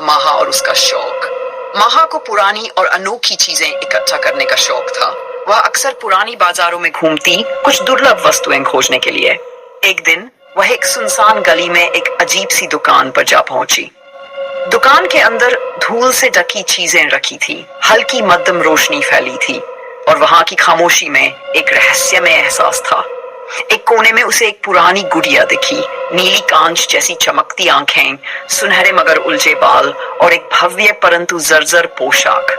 माहा और उसका शौक। माहा को पुरानी और अनोखी चीजें इकट्ठा करने का शौक था। वह अक्सर पुरानी बाजारों में घूमती कुछ दुर्लभ वस्तुएं खोजने के लिए। एक दिन वह एक सुनसान गली में एक अजीब सी दुकान पर जा पहुंची। दुकान के अंदर धूल से ढकी चीजें रखी थी, हल्की मध्यम रोशनी फैली थी और वहां की खामोशी में एक रहस्यमय एहसास था। एक कोने में उसे एक पुरानी गुड़िया दिखी, नीली कांच जैसी चमकती आंखें, सुनहरे मगर उलझे बाल और एक भव्य परंतु जर्जर पोशाक।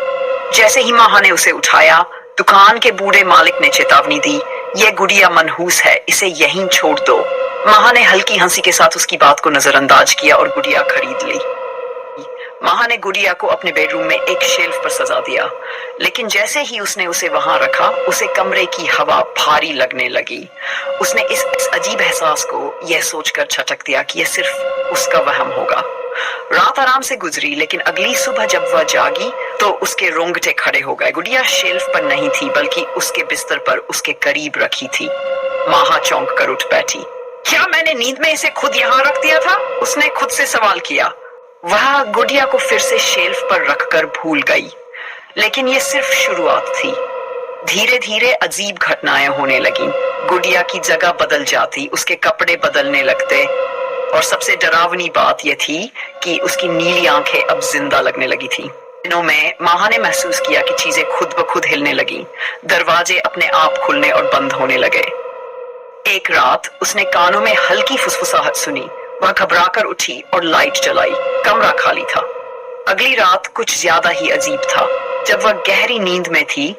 जैसे ही माहा ने उसे उठाया, दुकान के बूढ़े मालिक ने चेतावनी दी, यह गुड़िया मनहूस है, इसे यहीं छोड़ दो। माहा ने हल्की हंसी के साथ उसकी बात को नजरअंदाज किया और गुड़िया खरीद ली। माहा ने गुड़िया को अपने बेडरूम में एक शेल्फ पर सजा दिया, लेकिन जैसे ही उसने उसे वहां रखा, उसे कमरे की हवा भारी लगने लगी। उसने इस अजीब एहसास को यह सोचकर छटक दिया कि यह सिर्फ उसका वहम होगा। रात आराम से गुजरी, लेकिन अगली सुबह जब वह जागी तो उसके रोंगटे खड़े हो गए। गुड़िया शेल्फ पर नहीं थी, बल्कि उसके बिस्तर पर उसके करीब रखी थी। माहा चौंक कर उठ बैठी। क्या मैंने नींद में इसे खुद यहाँ रख दिया था? उसने खुद से सवाल किया। वह गुड़िया को फिर से शेल्फ पर रखकर भूल गई, लेकिन यह सिर्फ शुरुआत थी। धीरे धीरे अजीब घटनाएं होने लगीं। गुड़िया की जगह बदल जाती, उसके कपड़े बदलने लगते और सबसे डरावनी बात यह थी कि उसकी नीली आंखें अब जिंदा लगने लगी थी। दिनों में माहा ने महसूस किया कि चीजें खुद ब खुद हिलने लगी, दरवाजे अपने आप खुलने और बंद होने लगे। एक रात उसने कानों में हल्की फुसफुसाहट सुनी। वह घबराकर उठी और लाइट जलाई। कमरा खाली था। अगली रात कुछ ज्यादा ही अजीब था। जब वह गहरी नींद में थी,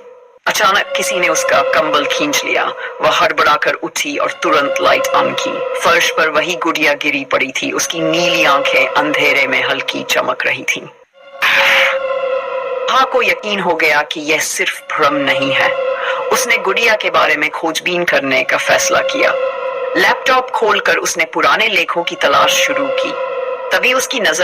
अचानक किसी ने उसका कंबल खींच लिया। वह हड़बड़ाकर उठी और तुरंत लाइट ऑन की। फर्श पर वही गुड़िया गिरी पड़ी थी, उसकी नीली आंखें अंधेरे में हल्की चमक रही थीं। माहा को यकीन हो गया कि यह सिर्फ भ्रम नहीं है। उसने गुड़िया के बारे में खोजबीन करने का फैसला किया। लैपटॉप खोलकर उसने पुराने लेखों की तलाश शुरू की। तभी उसकी नजर